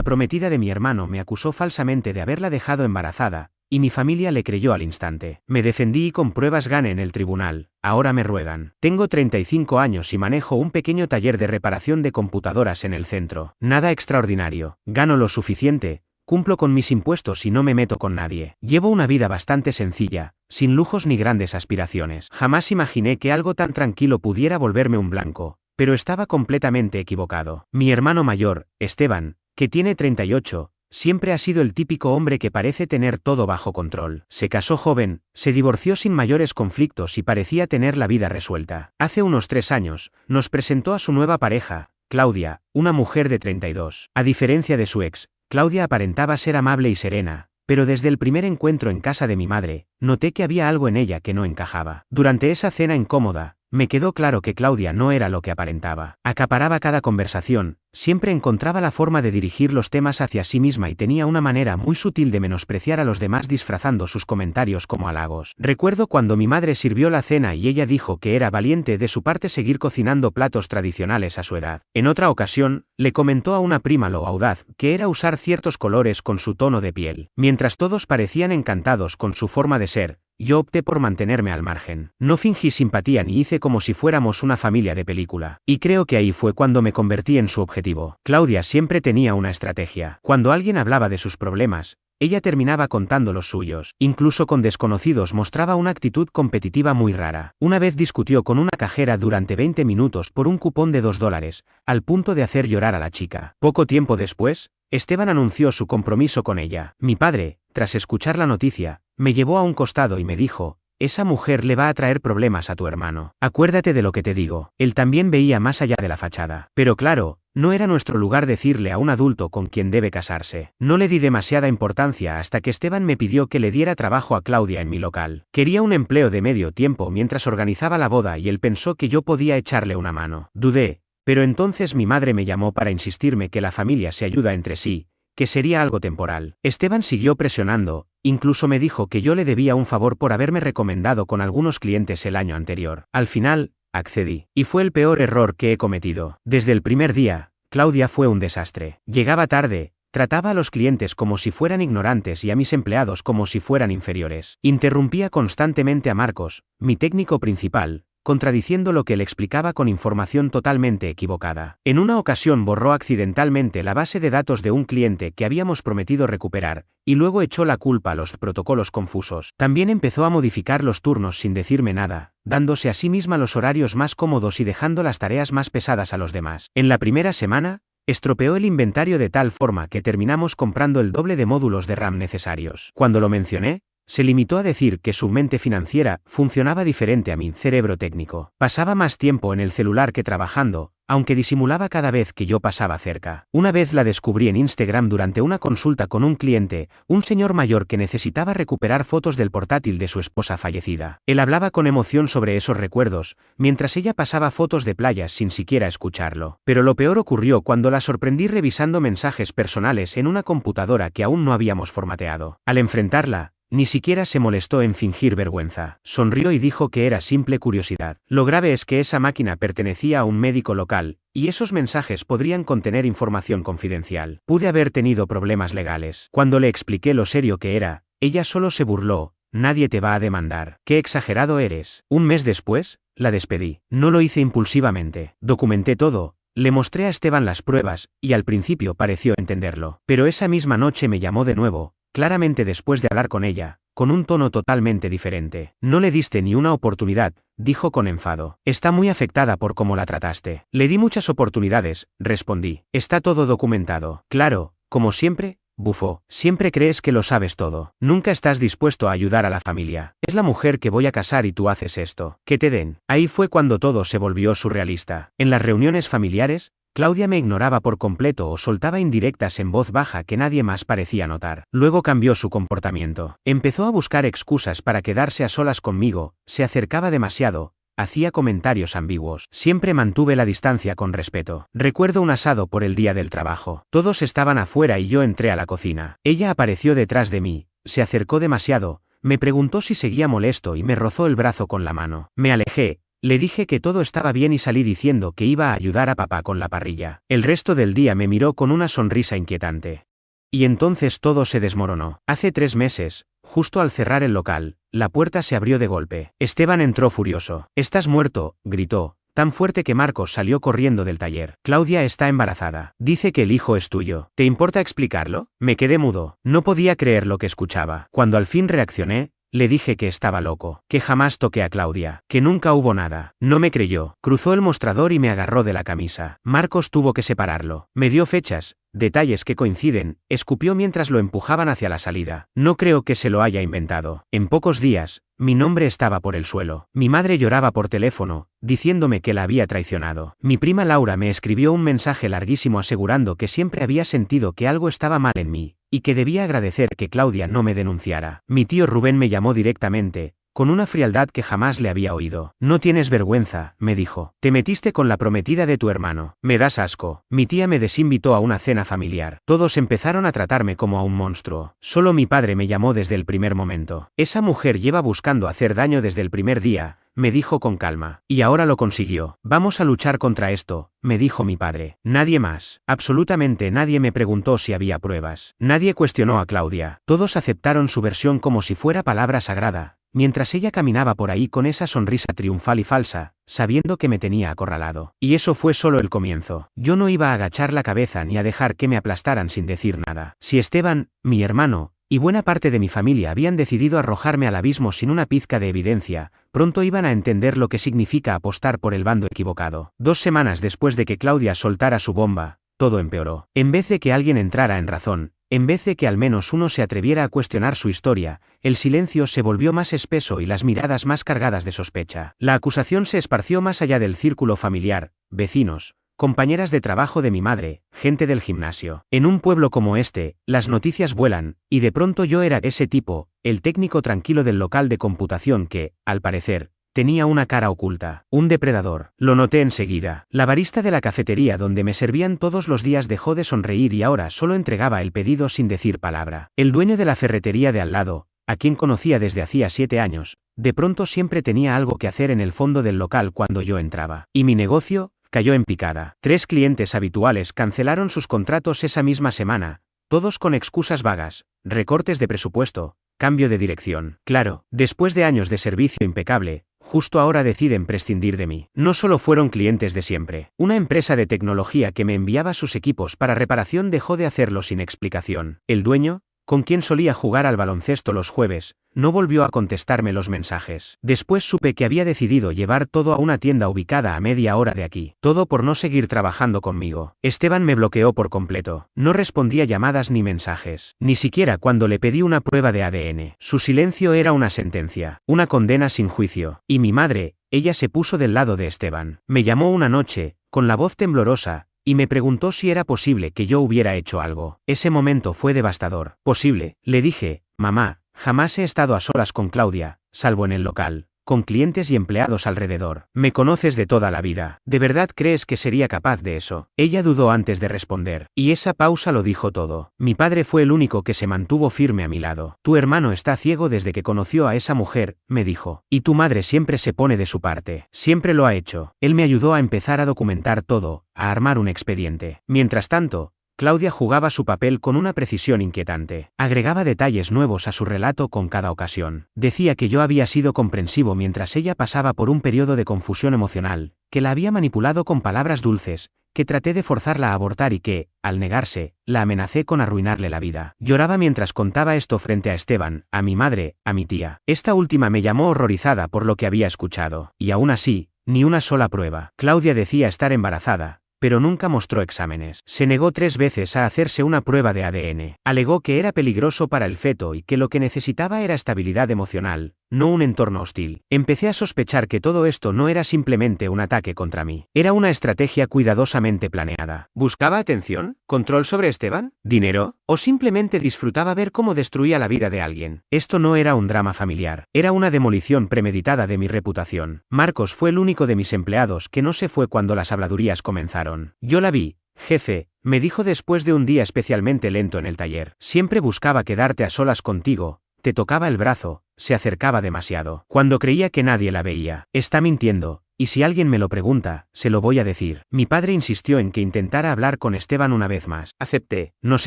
La prometida de mi hermano me acusó falsamente de haberla dejado embarazada, y mi familia le creyó al instante. Me defendí y con pruebas gané en el tribunal. Ahora me ruegan. Tengo 35 años y manejo un pequeño taller de reparación de computadoras en el centro. Nada extraordinario. Gano lo suficiente, cumplo con mis impuestos y no me meto con nadie. Llevo una vida bastante sencilla, sin lujos ni grandes aspiraciones. Jamás imaginé que algo tan tranquilo pudiera volverme un blanco, pero estaba completamente equivocado. Mi hermano mayor, Esteban, que tiene 38, siempre ha sido el típico hombre que parece tener todo bajo control. Se casó joven, se divorció sin mayores conflictos y parecía tener la vida resuelta. Hace unos 3 años, nos presentó a su nueva pareja, Claudia, una mujer de 32. A diferencia de su ex, Claudia aparentaba ser amable y serena, pero desde el primer encuentro en casa de mi madre, noté que había algo en ella que no encajaba. Durante esa cena incómoda, me quedó claro que Claudia no era lo que aparentaba. Acaparaba cada conversación, siempre encontraba la forma de dirigir los temas hacia sí misma y tenía una manera muy sutil de menospreciar a los demás disfrazando sus comentarios como halagos. Recuerdo cuando mi madre sirvió la cena y ella dijo que era valiente de su parte seguir cocinando platos tradicionales a su edad. En otra ocasión, le comentó a una prima lo audaz que era usar ciertos colores con su tono de piel. Mientras todos parecían encantados con su forma de ser, yo opté por mantenerme al margen. No fingí simpatía ni hice como si fuéramos una familia de película. Y creo que ahí fue cuando me convertí en su objetivo. Claudia siempre tenía una estrategia. Cuando alguien hablaba de sus problemas, ella terminaba contando los suyos. Incluso con desconocidos mostraba una actitud competitiva muy rara. Una vez discutió con una cajera durante 20 minutos por un cupón de $2, al punto de hacer llorar a la chica. Poco tiempo después, Esteban anunció su compromiso con ella. Mi padre, tras escuchar la noticia, me llevó a un costado y me dijo: esa mujer le va a traer problemas a tu hermano. Acuérdate de lo que te digo. Él también veía más allá de la fachada. Pero claro, no era nuestro lugar decirle a un adulto con quien debe casarse. No le di demasiada importancia hasta que Esteban me pidió que le diera trabajo a Claudia en mi local. Quería un empleo de medio tiempo mientras organizaba la boda y él pensó que yo podía echarle una mano. Dudé, pero entonces mi madre me llamó para insistirme que la familia se ayuda entre sí, que sería algo temporal. Esteban siguió presionando, incluso me dijo que yo le debía un favor por haberme recomendado con algunos clientes el año anterior. Al final, accedí. Y fue el peor error que he cometido. Desde el primer día, Claudia fue un desastre. Llegaba tarde, trataba a los clientes como si fueran ignorantes y a mis empleados como si fueran inferiores. Interrumpía constantemente a Marcos, mi técnico principal, contradiciendo lo que le explicaba con información totalmente equivocada. En una ocasión borró accidentalmente la base de datos de un cliente que habíamos prometido recuperar, y luego echó la culpa a los protocolos confusos. También empezó a modificar los turnos sin decirme nada, dándose a sí misma los horarios más cómodos y dejando las tareas más pesadas a los demás. En la primera semana, estropeó el inventario de tal forma que terminamos comprando el doble de módulos de RAM necesarios. Cuando lo mencioné, se limitó a decir que su mente financiera funcionaba diferente a mi cerebro técnico. Pasaba más tiempo en el celular que trabajando, aunque disimulaba cada vez que yo pasaba cerca. Una vez la descubrí en Instagram durante una consulta con un cliente, un señor mayor que necesitaba recuperar fotos del portátil de su esposa fallecida. Él hablaba con emoción sobre esos recuerdos, mientras ella pasaba fotos de playas sin siquiera escucharlo. Pero lo peor ocurrió cuando la sorprendí revisando mensajes personales en una computadora que aún no habíamos formateado. Al enfrentarla, ni siquiera se molestó en fingir vergüenza. Sonrió y dijo que era simple curiosidad. Lo grave es que esa máquina pertenecía a un médico local, y esos mensajes podrían contener información confidencial. Pude haber tenido problemas legales. Cuando le expliqué lo serio que era, ella solo se burló: nadie te va a demandar. ¡Qué exagerado eres! Un mes después, la despedí. No lo hice impulsivamente. Documenté todo. Le mostré a Esteban las pruebas, y al principio pareció entenderlo. Pero esa misma noche me llamó de nuevo, claramente después de hablar con ella, con un tono totalmente diferente. No le diste ni una oportunidad, dijo con enfado. Está muy afectada por cómo la trataste. Le di muchas oportunidades, respondí. Está todo documentado. Claro, como siempre, bufó. Siempre crees que lo sabes todo. Nunca estás dispuesto a ayudar a la familia. Es la mujer que voy a casar y tú haces esto. Que te den. Ahí fue cuando todo se volvió surrealista. En las reuniones familiares, Claudia me ignoraba por completo o soltaba indirectas en voz baja que nadie más parecía notar. Luego cambió su comportamiento. Empezó a buscar excusas para quedarse a solas conmigo, se acercaba demasiado, hacía comentarios ambiguos. Siempre mantuve la distancia con respeto. Recuerdo un asado por el día del trabajo. Todos estaban afuera y yo entré a la cocina. Ella apareció detrás de mí, se acercó demasiado, me preguntó si seguía molesto y me rozó el brazo con la mano. Me alejé, Le dije que todo estaba bien y salí diciendo que iba a ayudar a papá con la parrilla. El resto del día me miró con una sonrisa inquietante. Y entonces todo se desmoronó. Hace 3 meses, justo al cerrar el local, la puerta se abrió de golpe. Esteban entró furioso. «¡Estás muerto!», gritó, tan fuerte que Marcos salió corriendo del taller. «Claudia está embarazada. Dice que el hijo es tuyo. ¿Te importa explicarlo?». Me quedé mudo. No podía creer lo que escuchaba. Cuando al fin reaccioné, le dije que estaba loco, que jamás toqué a Claudia, que nunca hubo nada. No me creyó. Cruzó el mostrador y me agarró de la camisa. Marcos tuvo que separarlo. Me dio fechas, detalles que coinciden, escupió mientras lo empujaban hacia la salida. No creo que se lo haya inventado. En pocos días, mi nombre estaba por el suelo. Mi madre lloraba por teléfono, diciéndome que la había traicionado. Mi prima Laura me escribió un mensaje larguísimo asegurando que siempre había sentido que algo estaba mal en mí, y que debía agradecer que Claudia no me denunciara. Mi tío Rubén me llamó directamente, con una frialdad que jamás le había oído. «No tienes vergüenza», me dijo. «Te metiste con la prometida de tu hermano. Me das asco». Mi tía me desinvitó a una cena familiar. Todos empezaron a tratarme como a un monstruo. Solo mi padre me llamó desde el primer momento. «Esa mujer lleva buscando hacer daño desde el primer día», me dijo con calma. «Y ahora lo consiguió. Vamos a luchar contra esto», me dijo mi padre. Nadie más, absolutamente nadie me preguntó si había pruebas. Nadie cuestionó a Claudia. Todos aceptaron su versión como si fuera palabra sagrada, mientras ella caminaba por ahí con esa sonrisa triunfal y falsa, sabiendo que me tenía acorralado. Y eso fue solo el comienzo. Yo no iba a agachar la cabeza ni a dejar que me aplastaran sin decir nada. Si Esteban, mi hermano, y buena parte de mi familia habían decidido arrojarme al abismo sin una pizca de evidencia, pronto iban a entender lo que significa apostar por el bando equivocado. 2 semanas después de que Claudia soltara su bomba, todo empeoró. En vez de que alguien entrara en razón, en vez de que al menos uno se atreviera a cuestionar su historia, el silencio se volvió más espeso y las miradas más cargadas de sospecha. La acusación se esparció más allá del círculo familiar, vecinos, compañeras de trabajo de mi madre, gente del gimnasio. En un pueblo como este, las noticias vuelan, y de pronto yo era ese tipo, el técnico tranquilo del local de computación que, al parecer, tenía una cara oculta, un depredador. Lo noté enseguida. La barista de la cafetería donde me servían todos los días dejó de sonreír y ahora solo entregaba el pedido sin decir palabra. El dueño de la ferretería de al lado, a quien conocía desde hacía 7 años, de pronto siempre tenía algo que hacer en el fondo del local cuando yo entraba. Y mi negocio cayó en picada. 3 clientes habituales cancelaron sus contratos esa misma semana, todos con excusas vagas, recortes de presupuesto, cambio de dirección. Claro, después de años de servicio impecable, justo ahora deciden prescindir de mí. No solo fueron clientes de siempre. Una empresa de tecnología que me enviaba sus equipos para reparación dejó de hacerlo sin explicación. El dueño, con quien solía jugar al baloncesto los jueves, no volvió a contestarme los mensajes. Después supe que había decidido llevar todo a una tienda ubicada a media hora de aquí. Todo por no seguir trabajando conmigo. Esteban me bloqueó por completo. No respondía llamadas ni mensajes. Ni siquiera cuando le pedí una prueba de ADN. Su silencio era una sentencia. Una condena sin juicio. Y mi madre, ella se puso del lado de Esteban. Me llamó una noche, con la voz temblorosa, y me preguntó si era posible que yo hubiera hecho algo. Ese momento fue devastador. «Posible», le dije. «Mamá, jamás he estado a solas con Claudia, salvo en el local, con clientes y empleados alrededor. Me conoces de toda la vida. ¿De verdad crees que sería capaz de eso?». Ella dudó antes de responder, y esa pausa lo dijo todo. Mi padre fue el único que se mantuvo firme a mi lado. «Tu hermano está ciego desde que conoció a esa mujer», me dijo. «Y tu madre siempre se pone de su parte. Siempre lo ha hecho». Él me ayudó a empezar a documentar todo, a armar un expediente. Mientras tanto, Claudia jugaba su papel con una precisión inquietante. Agregaba detalles nuevos a su relato con cada ocasión. Decía que yo había sido comprensivo mientras ella pasaba por un periodo de confusión emocional, que la había manipulado con palabras dulces, que traté de forzarla a abortar y que, al negarse, la amenacé con arruinarle la vida. Lloraba mientras contaba esto frente a Esteban, a mi madre, a mi tía. Esta última me llamó horrorizada por lo que había escuchado. Y aún así, ni una sola prueba. Claudia decía estar embarazada, pero nunca mostró exámenes. Se negó 3 veces a hacerse una prueba de ADN. Alegó que era peligroso para el feto y que lo que necesitaba era estabilidad emocional, no un entorno hostil. Empecé a sospechar que todo esto no era simplemente un ataque contra mí. Era una estrategia cuidadosamente planeada. ¿Buscaba atención? ¿Control sobre Esteban? ¿Dinero? ¿O simplemente disfrutaba ver cómo destruía la vida de alguien? Esto no era un drama familiar. Era una demolición premeditada de mi reputación. Marcos fue el único de mis empleados que no se fue cuando las habladurías comenzaron. «Yo la vi, jefe», me dijo después de un día especialmente lento en el taller. «Siempre buscaba quedarte a solas contigo, te tocaba el brazo, se acercaba demasiado. Cuando creía que nadie la veía. Está mintiendo, y si alguien me lo pregunta, se lo voy a decir. Mi padre insistió en que intentara hablar con Esteban una vez más. Acepté. Nos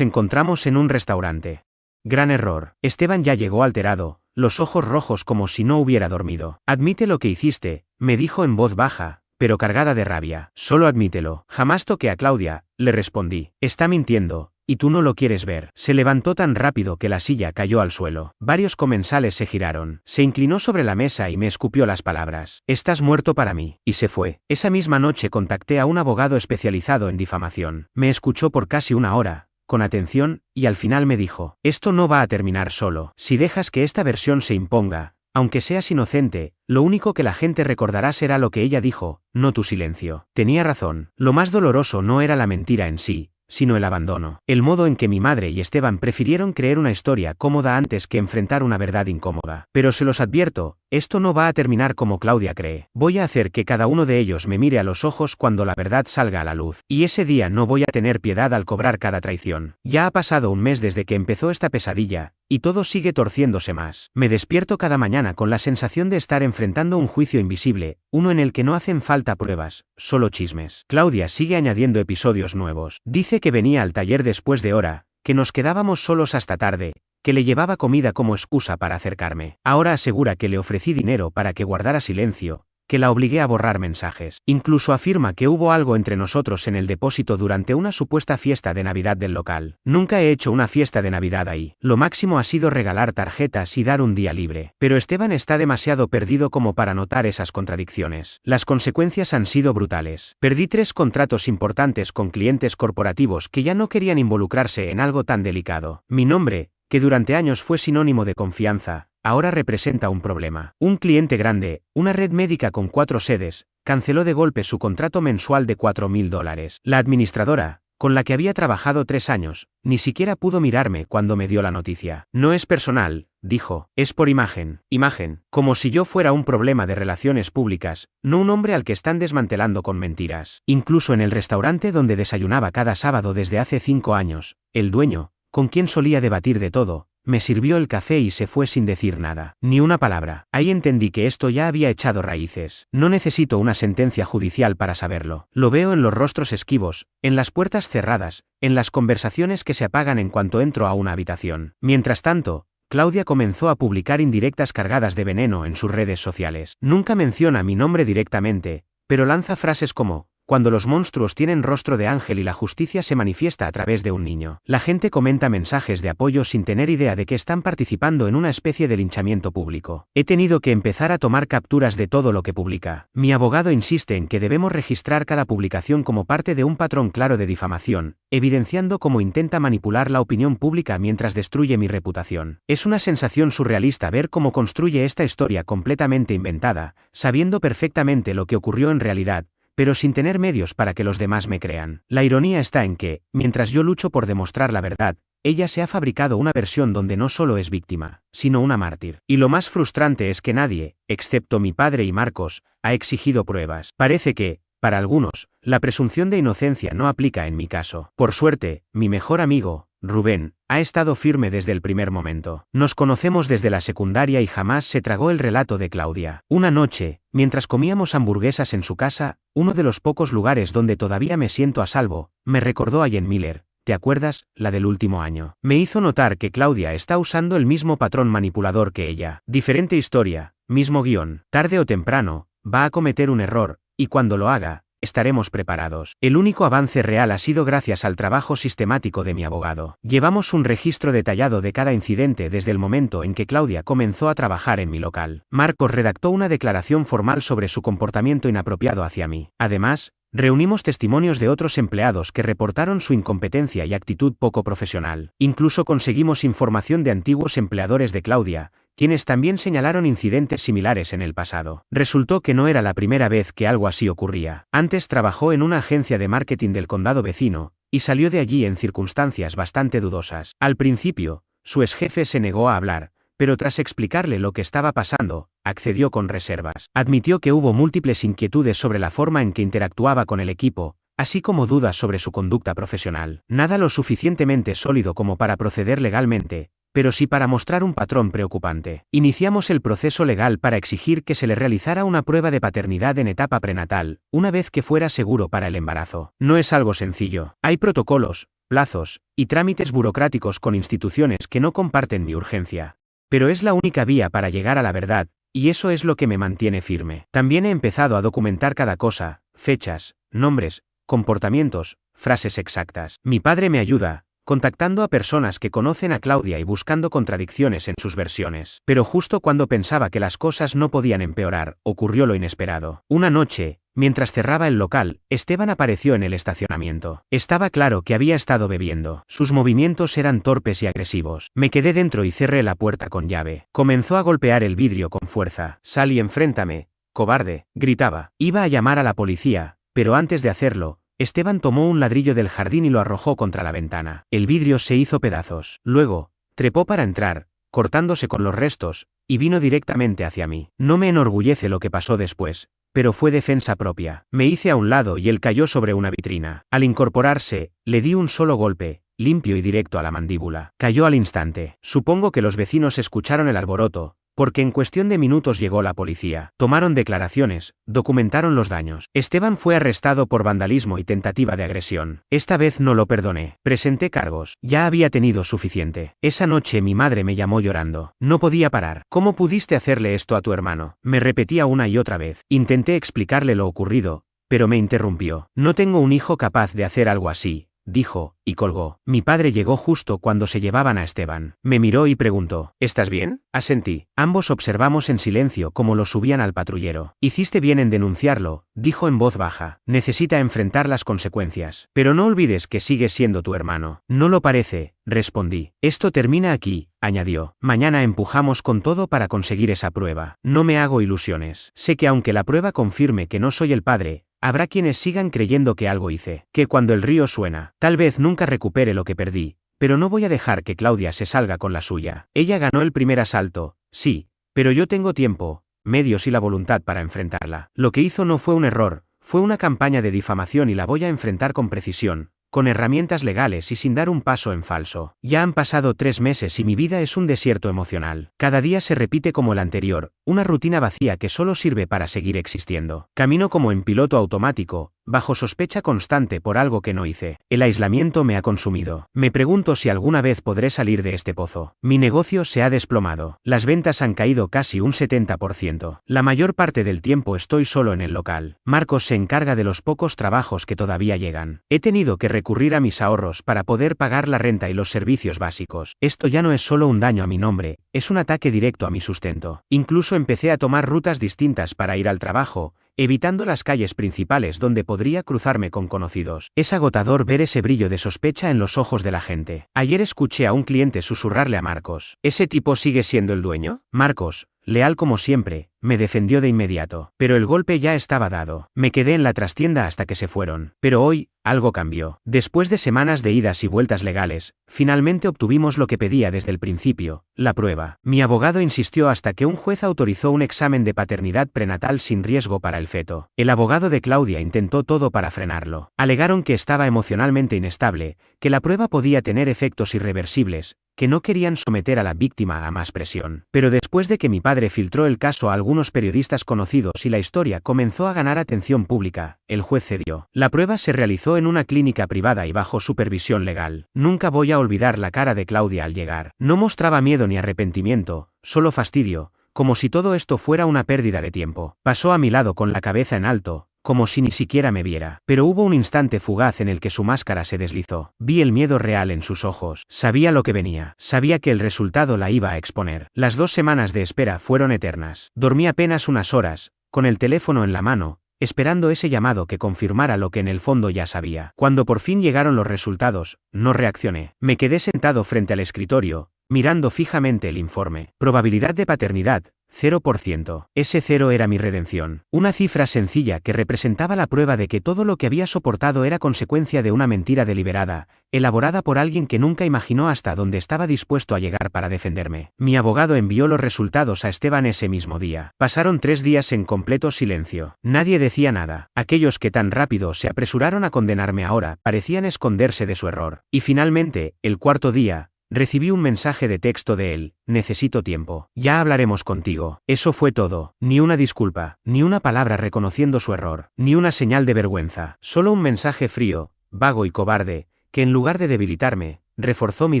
encontramos en un restaurante. Gran error. Esteban ya llegó alterado, los ojos rojos como si no hubiera dormido. Admite lo que hiciste, me dijo en voz baja, pero cargada de rabia. Solo admítelo. Jamás toqué a Claudia, le respondí. Está mintiendo, y tú no lo quieres ver. Se levantó tan rápido que la silla cayó al suelo. Varios comensales se giraron. Se inclinó sobre la mesa y me escupió las palabras. Estás muerto para mí. Y se fue. Esa misma noche contacté a un abogado especializado en difamación. Me escuchó por casi una hora, con atención, y al final me dijo, esto no va a terminar solo. Si dejas que esta versión se imponga, aunque seas inocente, lo único que la gente recordará será lo que ella dijo, no tu silencio. Tenía razón. Lo más doloroso no era la mentira en sí, sino el abandono. El modo en que mi madre y Esteban prefirieron creer una historia cómoda antes que enfrentar una verdad incómoda. Pero se los advierto, esto no va a terminar como Claudia cree. Voy a hacer que cada uno de ellos me mire a los ojos cuando la verdad salga a la luz. Y ese día no voy a tener piedad al cobrar cada traición. Ya ha pasado un mes desde que empezó esta pesadilla, y todo sigue torciéndose más. Me despierto cada mañana con la sensación de estar enfrentando un juicio invisible, uno en el que no hacen falta pruebas, solo chismes. Claudia sigue añadiendo episodios nuevos. Dice que venía al taller después de hora, que nos quedábamos solos hasta tarde, que le llevaba comida como excusa para acercarme. Ahora asegura que le ofrecí dinero para que guardara silencio, que la obligué a borrar mensajes. Incluso afirma que hubo algo entre nosotros en el depósito durante una supuesta fiesta de Navidad del local. Nunca he hecho una fiesta de Navidad ahí. Lo máximo ha sido regalar tarjetas y dar un día libre. Pero Esteban está demasiado perdido como para notar esas contradicciones. Las consecuencias han sido brutales. Perdí 3 contratos importantes con clientes corporativos que ya no querían involucrarse en algo tan delicado. Mi nombre, que durante años fue sinónimo de confianza, ahora representa un problema. Un cliente grande, una red médica con 4 sedes, canceló de golpe su contrato mensual de $4.000. La administradora, con la que había trabajado 3 años, ni siquiera pudo mirarme cuando me dio la noticia. No es personal, dijo, es por imagen. Imagen, como si yo fuera un problema de relaciones públicas, no un hombre al que están desmantelando con mentiras. Incluso en el restaurante donde desayunaba cada sábado desde hace 5 años, el dueño, con quien solía debatir de todo, me sirvió el café y se fue sin decir nada, ni una palabra. Ahí entendí que esto ya había echado raíces. No necesito una sentencia judicial para saberlo. Lo veo en los rostros esquivos, en las puertas cerradas, en las conversaciones que se apagan en cuanto entro a una habitación. Mientras tanto, Claudia comenzó a publicar indirectas cargadas de veneno en sus redes sociales. Nunca menciona mi nombre directamente, pero lanza frases como, cuando los monstruos tienen rostro de ángel y la justicia se manifiesta a través de un niño. La gente comenta mensajes de apoyo sin tener idea de que están participando en una especie de linchamiento público. He tenido que empezar a tomar capturas de todo lo que publica. Mi abogado insiste en que debemos registrar cada publicación como parte de un patrón claro de difamación, evidenciando cómo intenta manipular la opinión pública mientras destruye mi reputación. Es una sensación surrealista ver cómo construye esta historia completamente inventada, sabiendo perfectamente lo que ocurrió en realidad, pero sin tener medios para que los demás me crean. La ironía está en que, mientras yo lucho por demostrar la verdad, ella se ha fabricado una versión donde no solo es víctima, sino una mártir. Y lo más frustrante es que nadie, excepto mi padre y Marcos, ha exigido pruebas. Parece que, para algunos, la presunción de inocencia no aplica en mi caso. Por suerte, mi mejor amigo, Rubén, ha estado firme desde el primer momento. Nos conocemos desde la secundaria y jamás se tragó el relato de Claudia. Una noche, mientras comíamos hamburguesas en su casa, uno de los pocos lugares donde todavía me siento a salvo, me recordó a Jen Miller. ¿Te acuerdas? La del último año. Me hizo notar que Claudia está usando el mismo patrón manipulador que ella. Diferente historia, mismo guión. Tarde o temprano, va a cometer un error, y cuando lo haga, estaremos preparados. El único avance real ha sido gracias al trabajo sistemático de mi abogado. Llevamos un registro detallado de cada incidente desde el momento en que Claudia comenzó a trabajar en mi local. Marcos redactó una declaración formal sobre su comportamiento inapropiado hacia mí. Además, reunimos testimonios de otros empleados que reportaron su incompetencia y actitud poco profesional. Incluso conseguimos información de antiguos empleadores de Claudia, quienes también señalaron incidentes similares en el pasado. Resultó que no era la primera vez que algo así ocurría. Antes trabajó en una agencia de marketing del condado vecino, y salió de allí en circunstancias bastante dudosas. Al principio, su exjefe se negó a hablar, pero tras explicarle lo que estaba pasando, accedió con reservas. Admitió que hubo múltiples inquietudes sobre la forma en que interactuaba con el equipo, así como dudas sobre su conducta profesional. Nada lo suficientemente sólido como para proceder legalmente, pero sí para mostrar un patrón preocupante. Iniciamos el proceso legal para exigir que se le realizara una prueba de paternidad en etapa prenatal, una vez que fuera seguro para el embarazo. No es algo sencillo. Hay protocolos, plazos y trámites burocráticos con instituciones que no comparten mi urgencia. Pero es la única vía para llegar a la verdad, y eso es lo que me mantiene firme. También he empezado a documentar cada cosa, fechas, nombres, comportamientos, frases exactas. Mi padre me ayuda, contactando a personas que conocen a Claudia y buscando contradicciones en sus versiones. Pero justo cuando pensaba que las cosas no podían empeorar, ocurrió lo inesperado. Una noche, mientras cerraba el local, Esteban apareció en el estacionamiento. Estaba claro que había estado bebiendo. Sus movimientos eran torpes y agresivos. Me quedé dentro y cerré la puerta con llave. Comenzó a golpear el vidrio con fuerza. «Sal y enfréntame, cobarde», gritaba. Iba a llamar a la policía, pero antes de hacerlo, Esteban tomó un ladrillo del jardín y lo arrojó contra la ventana. El vidrio se hizo pedazos. Luego, trepó para entrar, cortándose con los restos, y vino directamente hacia mí. No me enorgullece lo que pasó después, pero fue defensa propia. Me hice a un lado y él cayó sobre una vitrina. Al incorporarse, le di un solo golpe, limpio y directo a la mandíbula. Cayó al instante. Supongo que los vecinos escucharon el alboroto, porque en cuestión de minutos llegó la policía. Tomaron declaraciones, documentaron los daños. Esteban fue arrestado por vandalismo y tentativa de agresión. Esta vez no lo perdoné. Presenté cargos. Ya había tenido suficiente. Esa noche mi madre me llamó llorando. No podía parar. «¿Cómo pudiste hacerle esto a tu hermano?», me repetía una y otra vez. Intenté explicarle lo ocurrido, pero me interrumpió. «No tengo un hijo capaz de hacer algo así», dijo, y colgó. Mi padre llegó justo cuando se llevaban a Esteban. Me miró y preguntó: «¿Estás bien?». Asentí. Ambos observamos en silencio cómo lo subían al patrullero. «Hiciste bien en denunciarlo», dijo en voz baja. «Necesita enfrentar las consecuencias. Pero no olvides que sigue siendo tu hermano». «No lo parece», respondí. «Esto termina aquí», añadió. «Mañana empujamos con todo para conseguir esa prueba. No me hago ilusiones. Sé que aunque la prueba confirme que no soy el padre, habrá quienes sigan creyendo que algo hice, que cuando el río suena, tal vez nunca recupere lo que perdí, pero no voy a dejar que Claudia se salga con la suya. Ella ganó el primer asalto, sí, pero yo tengo tiempo, medios y la voluntad para enfrentarla. Lo que hizo no fue un error, fue una campaña de difamación y la voy a enfrentar con precisión, con herramientas legales y sin dar un paso en falso. Ya han pasado 3 meses y mi vida es un desierto emocional. Cada día se repite como el anterior, una rutina vacía que solo sirve para seguir existiendo. Camino como en piloto automático, bajo sospecha constante por algo que no hice. El aislamiento me ha consumido. Me pregunto si alguna vez podré salir de este pozo. Mi negocio se ha desplomado. Las ventas han caído casi un 70%. La mayor parte del tiempo estoy solo en el local. Marcos se encarga de los pocos trabajos que todavía llegan. He tenido que recurrir a mis ahorros para poder pagar la renta y los servicios básicos. Esto ya no es solo un daño a mi nombre, es un ataque directo a mi sustento. Incluso empecé a tomar rutas distintas para ir al trabajo, evitando las calles principales donde podría cruzarme con conocidos. Es agotador ver ese brillo de sospecha en los ojos de la gente. Ayer escuché a un cliente susurrarle a Marcos: «¿Ese tipo sigue siendo el dueño?». Marcos, leal como siempre, me defendió de inmediato. Pero el golpe ya estaba dado. Me quedé en la trastienda hasta que se fueron. Pero hoy, algo cambió. Después de semanas de idas y vueltas legales, finalmente obtuvimos lo que pedía desde el principio, la prueba. Mi abogado insistió hasta que un juez autorizó un examen de paternidad prenatal sin riesgo para el feto. El abogado de Claudia intentó todo para frenarlo. Alegaron que estaba emocionalmente inestable, que la prueba podía tener efectos irreversibles, que no querían someter a la víctima a más presión. Pero después de que mi padre filtró el caso a algunos periodistas conocidos y la historia comenzó a ganar atención pública, el juez cedió. La prueba se realizó en una clínica privada y bajo supervisión legal. Nunca voy a olvidar la cara de Claudia al llegar. No mostraba miedo ni arrepentimiento, solo fastidio, como si todo esto fuera una pérdida de tiempo. Pasó a mi lado con la cabeza en alto, como si ni siquiera me viera. Pero hubo un instante fugaz en el que su máscara se deslizó. Vi el miedo real en sus ojos. Sabía lo que venía. Sabía que el resultado la iba a exponer. Las 2 semanas de espera fueron eternas. Dormí apenas unas horas, con el teléfono en la mano, esperando ese llamado que confirmara lo que en el fondo ya sabía. Cuando por fin llegaron los resultados, no reaccioné. Me quedé sentado frente al escritorio, mirando fijamente el informe. Probabilidad de paternidad, 0%. Ese 0 era mi redención. Una cifra sencilla que representaba la prueba de que todo lo que había soportado era consecuencia de una mentira deliberada, elaborada por alguien que nunca imaginó hasta dónde estaba dispuesto a llegar para defenderme. Mi abogado envió los resultados a Esteban ese mismo día. Pasaron 3 días en completo silencio. Nadie decía nada. Aquellos que tan rápido se apresuraron a condenarme ahora parecían esconderse de su error. Y finalmente, el 4.º día, recibí un mensaje de texto de él: necesito tiempo. Ya hablaremos contigo. Eso fue todo. Ni una disculpa, ni una palabra reconociendo su error, ni una señal de vergüenza. Solo un mensaje frío, vago y cobarde, que en lugar de debilitarme, reforzó mi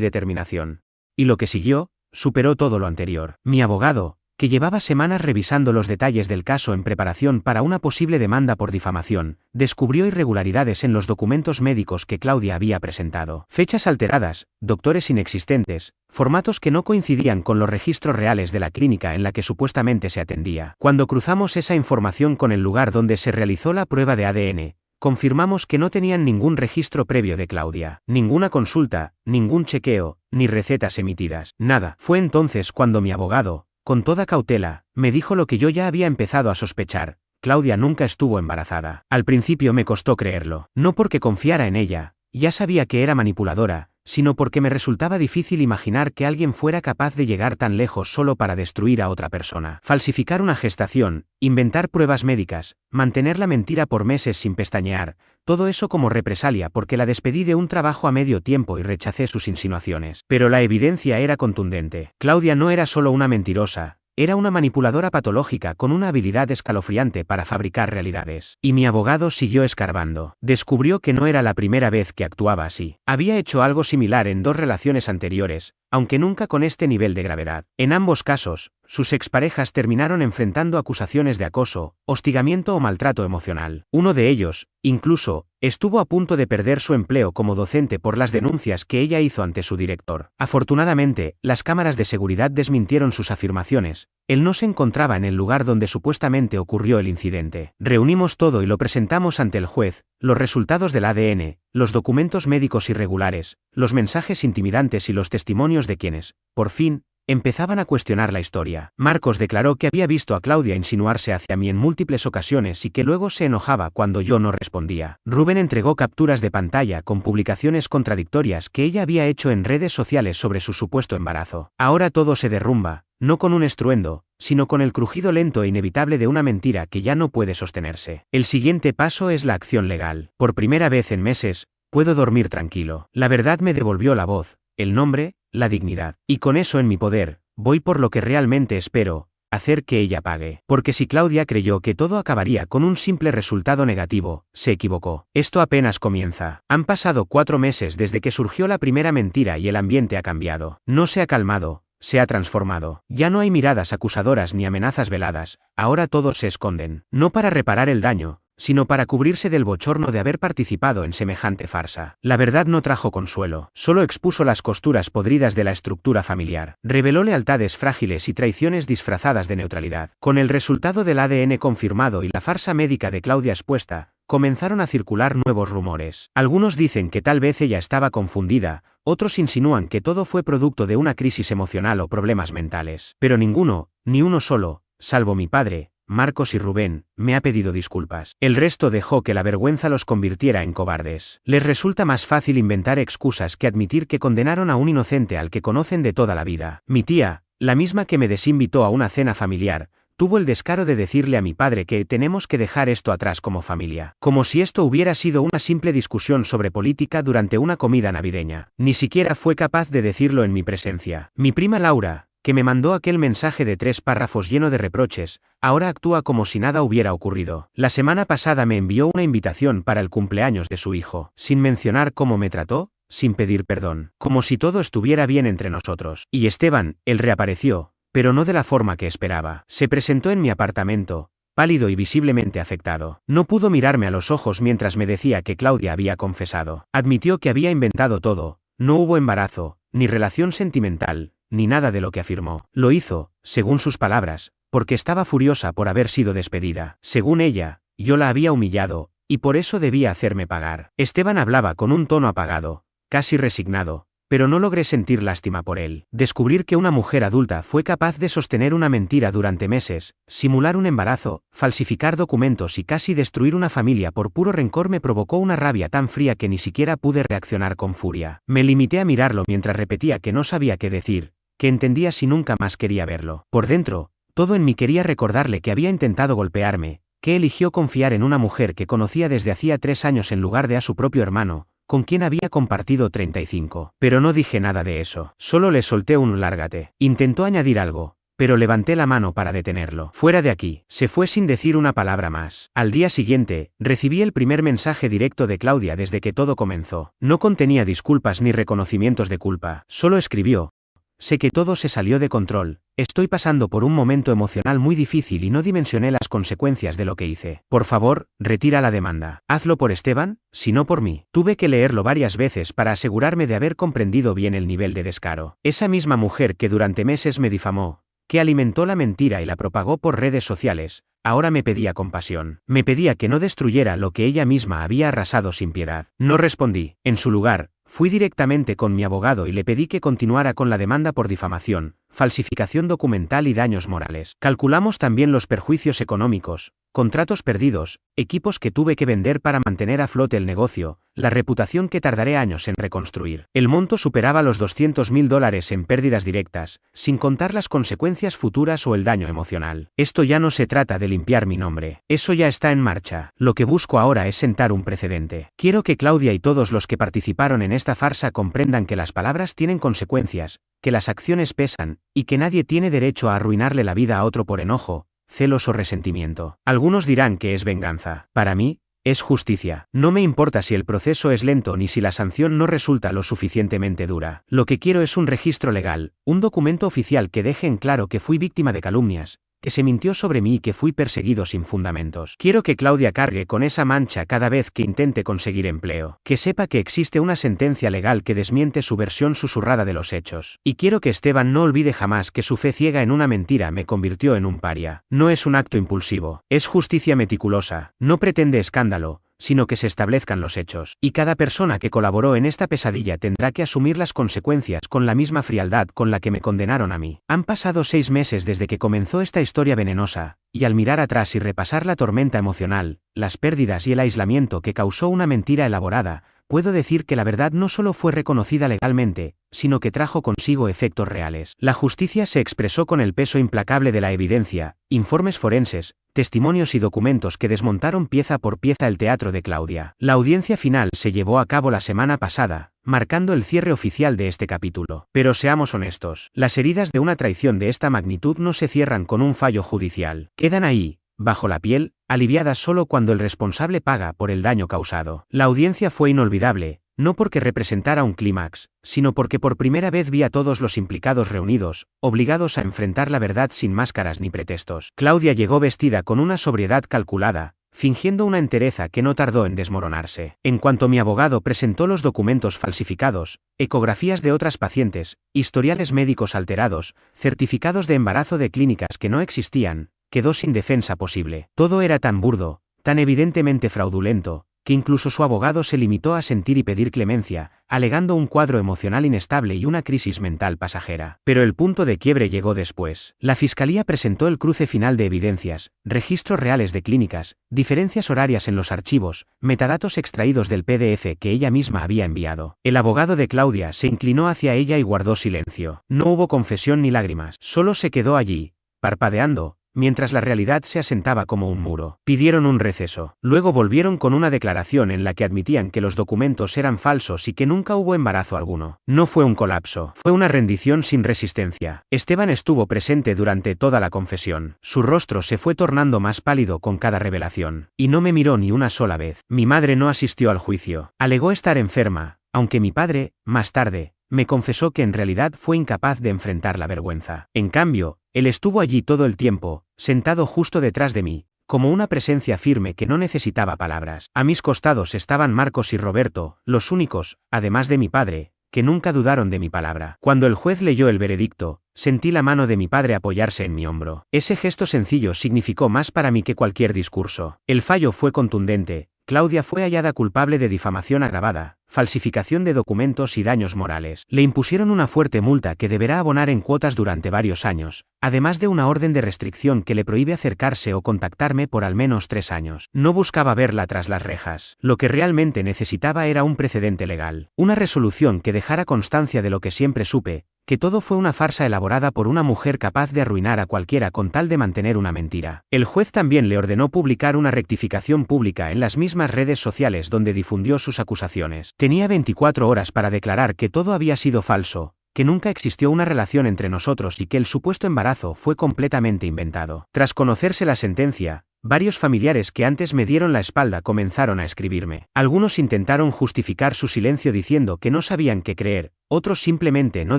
determinación. Y lo que siguió, superó todo lo anterior. Mi abogado, que llevaba semanas revisando los detalles del caso en preparación para una posible demanda por difamación, descubrió irregularidades en los documentos médicos que Claudia había presentado. Fechas alteradas, doctores inexistentes, formatos que no coincidían con los registros reales de la clínica en la que supuestamente se atendía. Cuando cruzamos esa información con el lugar donde se realizó la prueba de ADN, confirmamos que no tenían ningún registro previo de Claudia, ninguna consulta, ningún chequeo, ni recetas emitidas. Nada. Fue entonces cuando mi abogado, con toda cautela, me dijo lo que yo ya había empezado a sospechar: Claudia nunca estuvo embarazada. Al principio me costó creerlo, no porque confiara en ella, ya sabía que era manipuladora, sino porque me resultaba difícil imaginar que alguien fuera capaz de llegar tan lejos solo para destruir a otra persona. Falsificar una gestación, inventar pruebas médicas, mantener la mentira por meses sin pestañear, todo eso como represalia porque la despedí de un trabajo a medio tiempo y rechacé sus insinuaciones. Pero la evidencia era contundente. Claudia no era solo una mentirosa, era una manipuladora patológica con una habilidad escalofriante para fabricar realidades. Y mi abogado siguió escarbando. Descubrió que no era la primera vez que actuaba así. Había hecho algo similar en 2 relaciones anteriores, aunque nunca con este nivel de gravedad. En ambos casos, sus exparejas terminaron enfrentando acusaciones de acoso, hostigamiento o maltrato emocional. Uno de ellos, incluso, estuvo a punto de perder su empleo como docente por las denuncias que ella hizo ante su director. Afortunadamente, las cámaras de seguridad desmintieron sus afirmaciones. Él no se encontraba en el lugar donde supuestamente ocurrió el incidente. Reunimos todo y lo presentamos ante el juez: los resultados del ADN, los documentos médicos irregulares, los mensajes intimidantes y los testimonios de quienes, por fin, empezaban a cuestionar la historia. Marcos declaró que había visto a Claudia insinuarse hacia mí en múltiples ocasiones y que luego se enojaba cuando yo no respondía. Rubén entregó capturas de pantalla con publicaciones contradictorias que ella había hecho en redes sociales sobre su supuesto embarazo. Ahora todo se derrumba, no con un estruendo, sino con el crujido lento e inevitable de una mentira que ya no puede sostenerse. El siguiente paso es la acción legal. Por primera vez en meses, puedo dormir tranquilo. La verdad me devolvió la voz, el nombre, la dignidad. Y con eso en mi poder, voy por lo que realmente espero: hacer que ella pague. Porque si Claudia creyó que todo acabaría con un simple resultado negativo, se equivocó. Esto apenas comienza. Han pasado 4 meses desde que surgió la primera mentira y el ambiente ha cambiado. No se ha calmado, se ha transformado. Ya no hay miradas acusadoras ni amenazas veladas, ahora todos se esconden. No para reparar el daño, sino para cubrirse del bochorno de haber participado en semejante farsa. La verdad no trajo consuelo, solo expuso las costuras podridas de la estructura familiar. Reveló lealtades frágiles y traiciones disfrazadas de neutralidad. Con el resultado del ADN confirmado y la farsa médica de Claudia expuesta, comenzaron a circular nuevos rumores. Algunos dicen que tal vez ella estaba confundida, otros insinúan que todo fue producto de una crisis emocional o problemas mentales. Pero ninguno, ni uno solo, salvo mi padre, Marcos y Rubén, me ha pedido disculpas. El resto dejó que la vergüenza los convirtiera en cobardes. Les resulta más fácil inventar excusas que admitir que condenaron a un inocente al que conocen de toda la vida. Mi tía, la misma que me desinvitó a una cena familiar, tuvo el descaro de decirle a mi padre que tenemos que dejar esto atrás como familia. Como si esto hubiera sido una simple discusión sobre política durante una comida navideña. Ni siquiera fue capaz de decirlo en mi presencia. Mi prima Laura, que me mandó aquel mensaje de 3 párrafos lleno de reproches, ahora actúa como si nada hubiera ocurrido. La semana pasada me envió una invitación para el cumpleaños de su hijo, sin mencionar cómo me trató, sin pedir perdón, como si todo estuviera bien entre nosotros. Y Esteban, él reapareció, pero no de la forma que esperaba. Se presentó en mi apartamento, pálido y visiblemente afectado. No pudo mirarme a los ojos mientras me decía que Claudia había confesado. Admitió que había inventado todo, no hubo embarazo, ni relación sentimental, ni nada de lo que afirmó. Lo hizo, según sus palabras, porque estaba furiosa por haber sido despedida. Según ella, yo la había humillado, y por eso debía hacerme pagar. Esteban hablaba con un tono apagado, casi resignado, pero no logré sentir lástima por él. Descubrir que una mujer adulta fue capaz de sostener una mentira durante meses, simular un embarazo, falsificar documentos y casi destruir una familia por puro rencor me provocó una rabia tan fría que ni siquiera pude reaccionar con furia. Me limité a mirarlo mientras repetía que no sabía qué decir, que entendía si nunca más quería verlo. Por dentro, todo en mí quería recordarle que había intentado golpearme, que eligió confiar en una mujer que conocía desde hacía 3 años en lugar de a su propio hermano, con quien había compartido 35. Pero no dije nada de eso. Solo le solté un lárgate. Intentó añadir algo, pero levanté la mano para detenerlo. Fuera de aquí. Se fue sin decir una palabra más. Al día siguiente, recibí el primer mensaje directo de Claudia desde que todo comenzó. No contenía disculpas ni reconocimientos de culpa. Solo escribió: sé que todo se salió de control. Estoy pasando por un momento emocional muy difícil y no dimensioné las consecuencias de lo que hice. Por favor, retira la demanda. Hazlo por Esteban, si no por mí. Tuve que leerlo varias veces para asegurarme de haber comprendido bien el nivel de descaro. Esa misma mujer que durante meses me difamó, que alimentó la mentira y la propagó por redes sociales, ahora me pedía compasión. Me pedía que no destruyera lo que ella misma había arrasado sin piedad. No respondí. En su lugar, fui directamente con mi abogado y le pedí que continuara con la demanda por difamación, falsificación documental y daños morales. Calculamos también los perjuicios económicos, contratos perdidos, equipos que tuve que vender para mantener a flote el negocio, la reputación que tardaré años en reconstruir. El monto superaba los $200.000 en pérdidas directas, sin contar las consecuencias futuras o el daño emocional. Esto ya no se trata de limpiar mi nombre. Eso ya está en marcha. Lo que busco ahora es sentar un precedente. Quiero que Claudia y todos los que participaron en esta farsa comprendan que las palabras tienen consecuencias, que las acciones pesan, y que nadie tiene derecho a arruinarle la vida a otro por enojo, celos o resentimiento. Algunos dirán que es venganza. Para mí, es justicia. No me importa si el proceso es lento ni si la sanción no resulta lo suficientemente dura. Lo que quiero es un registro legal, un documento oficial que deje en claro que fui víctima de calumnias, que se mintió sobre mí y que fui perseguido sin fundamentos. Quiero que Claudia cargue con esa mancha cada vez que intente conseguir empleo. Que sepa que existe una sentencia legal que desmiente su versión susurrada de los hechos. Y quiero que Esteban no olvide jamás que su fe ciega en una mentira me convirtió en un paria. No es un acto impulsivo. Es justicia meticulosa. No pretende escándalo, sino que se establezcan los hechos. Y cada persona que colaboró en esta pesadilla tendrá que asumir las consecuencias con la misma frialdad con la que me condenaron a mí. Han pasado 6 meses desde que comenzó esta historia venenosa, y al mirar atrás y repasar la tormenta emocional, las pérdidas y el aislamiento que causó una mentira elaborada, puedo decir que la verdad no solo fue reconocida legalmente, sino que trajo consigo efectos reales. La justicia se expresó con el peso implacable de la evidencia, informes forenses, testimonios y documentos que desmontaron pieza por pieza el teatro de Claudia. La audiencia final se llevó a cabo la semana pasada, marcando el cierre oficial de este capítulo. Pero seamos honestos, las heridas de una traición de esta magnitud no se cierran con un fallo judicial. Quedan ahí, bajo la piel, aliviadas solo cuando el responsable paga por el daño causado. La audiencia fue inolvidable, no porque representara un clímax, sino porque por primera vez vi a todos los implicados reunidos, obligados a enfrentar la verdad sin máscaras ni pretextos. Claudia llegó vestida con una sobriedad calculada, fingiendo una entereza que no tardó en desmoronarse. En cuanto mi abogado presentó los documentos falsificados, ecografías de otras pacientes, historiales médicos alterados, certificados de embarazo de clínicas que no existían, quedó sin defensa posible. Todo era tan burdo, tan evidentemente fraudulento, que incluso su abogado se limitó a sentir y pedir clemencia, alegando un cuadro emocional inestable y una crisis mental pasajera. Pero el punto de quiebre llegó después. La fiscalía presentó el cruce final de evidencias, registros reales de clínicas, diferencias horarias en los archivos, metadatos extraídos del PDF que ella misma había enviado. El abogado de Claudia se inclinó hacia ella y guardó silencio. No hubo confesión ni lágrimas. Solo se quedó allí, parpadeando, mientras la realidad se asentaba como un muro. Pidieron un receso. Luego volvieron con una declaración en la que admitían que los documentos eran falsos y que nunca hubo embarazo alguno. No fue un colapso, fue una rendición sin resistencia. Esteban estuvo presente durante toda la confesión. Su rostro se fue tornando más pálido con cada revelación. Y no me miró ni una sola vez. Mi madre no asistió al juicio. Alegó estar enferma, aunque mi padre, más tarde, me confesó que en realidad fue incapaz de enfrentar la vergüenza. En cambio, él estuvo allí todo el tiempo, sentado justo detrás de mí, como una presencia firme que no necesitaba palabras. A mis costados estaban Marcos y Roberto, los únicos, además de mi padre, que nunca dudaron de mi palabra. Cuando el juez leyó el veredicto, sentí la mano de mi padre apoyarse en mi hombro. Ese gesto sencillo significó más para mí que cualquier discurso. El fallo fue contundente. Claudia fue hallada culpable de difamación agravada, falsificación de documentos y daños morales. Le impusieron una fuerte multa que deberá abonar en cuotas durante varios años, además de una orden de restricción que le prohíbe acercarse o contactarme por al menos 3 años. No buscaba verla tras las rejas. Lo que realmente necesitaba era un precedente legal. Una resolución que dejara constancia de lo que siempre supe, que todo fue una farsa elaborada por una mujer capaz de arruinar a cualquiera con tal de mantener una mentira. El juez también le ordenó publicar una rectificación pública en las mismas redes sociales donde difundió sus acusaciones. Tenía 24 horas para declarar que todo había sido falso, que nunca existió una relación entre nosotros y que el supuesto embarazo fue completamente inventado. Tras conocerse la sentencia, varios familiares que antes me dieron la espalda comenzaron a escribirme. Algunos intentaron justificar su silencio diciendo que no sabían qué creer, otros simplemente no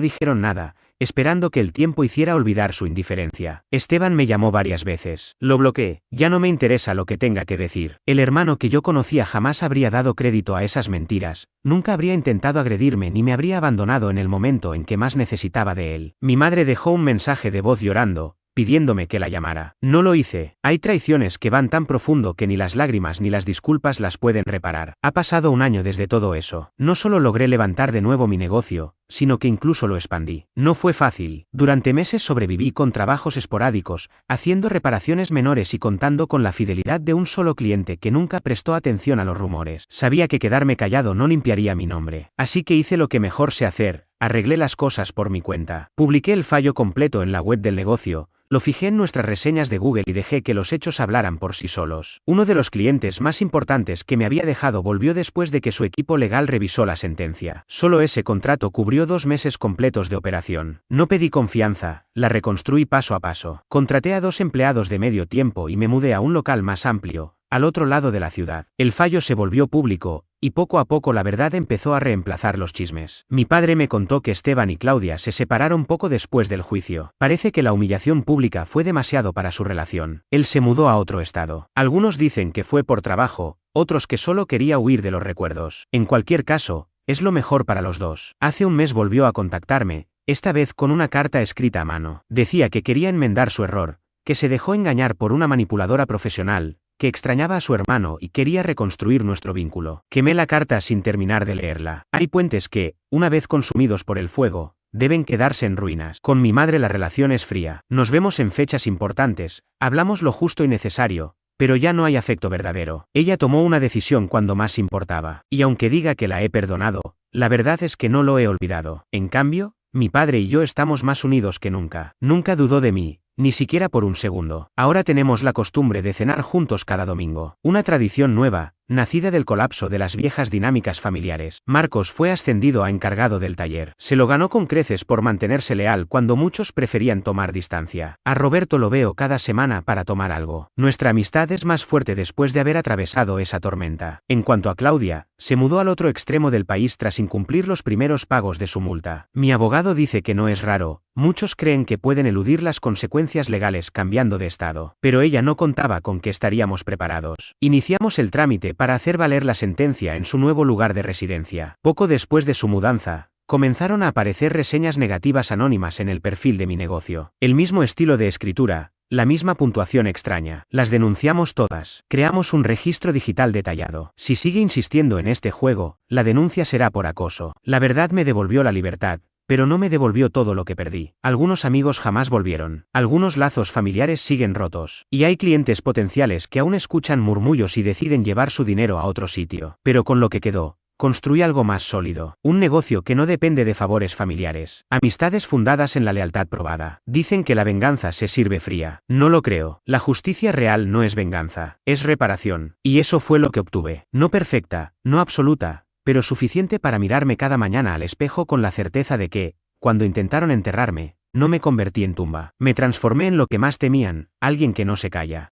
dijeron nada, esperando que el tiempo hiciera olvidar su indiferencia. Esteban me llamó varias veces. Lo bloqueé, ya no me interesa lo que tenga que decir. El hermano que yo conocía jamás habría dado crédito a esas mentiras, nunca habría intentado agredirme ni me habría abandonado en el momento en que más necesitaba de él. Mi madre dejó un mensaje de voz llorando, pidiéndome que la llamara. No lo hice. Hay traiciones que van tan profundo que ni las lágrimas ni las disculpas las pueden reparar. Ha pasado un año desde todo eso. No solo logré levantar de nuevo mi negocio, sino que incluso lo expandí. No fue fácil. Durante meses sobreviví con trabajos esporádicos, haciendo reparaciones menores y contando con la fidelidad de un solo cliente que nunca prestó atención a los rumores. Sabía que quedarme callado no limpiaría mi nombre. Así que hice lo que mejor sé hacer, arreglé las cosas por mi cuenta. Publiqué el fallo completo en la web del negocio, lo fijé en nuestras reseñas de Google y dejé que los hechos hablaran por sí solos. Uno de los clientes más importantes que me había dejado volvió después de que su equipo legal revisó la sentencia. Solo ese contrato cubrió 2 meses completos de operación. No pedí confianza, la reconstruí paso a paso. Contraté a 2 empleados de medio tiempo y me mudé a un local más amplio, al otro lado de la ciudad. El fallo se volvió público, y poco a poco la verdad empezó a reemplazar los chismes. Mi padre me contó que Esteban y Claudia se separaron poco después del juicio. Parece que la humillación pública fue demasiado para su relación. Él se mudó a otro estado. Algunos dicen que fue por trabajo, otros que solo quería huir de los recuerdos. En cualquier caso, es lo mejor para los dos. Hace un mes volvió a contactarme, esta vez con una carta escrita a mano. Decía que quería enmendar su error, que se dejó engañar por una manipuladora profesional, que extrañaba a su hermano y quería reconstruir nuestro vínculo. Quemé la carta sin terminar de leerla. Hay puentes que, una vez consumidos por el fuego, deben quedarse en ruinas. Con mi madre la relación es fría. Nos vemos en fechas importantes, hablamos lo justo y necesario, pero ya no hay afecto verdadero. Ella tomó una decisión cuando más importaba. Y aunque diga que la he perdonado, la verdad es que no lo he olvidado. En cambio, mi padre y yo estamos más unidos que nunca. Nunca dudó de mí, ni siquiera por un segundo. Ahora tenemos la costumbre de cenar juntos cada domingo. Una tradición nueva, nacida del colapso de las viejas dinámicas familiares. Marcos fue ascendido a encargado del taller. Se lo ganó con creces por mantenerse leal cuando muchos preferían tomar distancia. A Roberto lo veo cada semana para tomar algo. Nuestra amistad es más fuerte después de haber atravesado esa tormenta. En cuanto a Claudia, se mudó al otro extremo del país tras incumplir los primeros pagos de su multa. Mi abogado dice que no es raro. Muchos creen que pueden eludir las consecuencias legales cambiando de estado. Pero ella no contaba con que estaríamos preparados. Iniciamos el trámite para hacer valer la sentencia en su nuevo lugar de residencia. Poco después de su mudanza, comenzaron a aparecer reseñas negativas anónimas en el perfil de mi negocio. El mismo estilo de escritura, la misma puntuación extraña. Las denunciamos todas. Creamos un registro digital detallado. Si sigue insistiendo en este juego, la denuncia será por acoso. La verdad me devolvió la libertad, pero no me devolvió todo lo que perdí. Algunos amigos jamás volvieron. Algunos lazos familiares siguen rotos. Y hay clientes potenciales que aún escuchan murmullos y deciden llevar su dinero a otro sitio. Pero con lo que quedó, construí algo más sólido. Un negocio que no depende de favores familiares. Amistades fundadas en la lealtad probada. Dicen que la venganza se sirve fría. No lo creo. La justicia real no es venganza, es reparación. Y eso fue lo que obtuve. No perfecta, no absoluta, pero suficiente para mirarme cada mañana al espejo con la certeza de que, cuando intentaron enterrarme, no me convertí en tumba. Me transformé en lo que más temían, alguien que no se calla.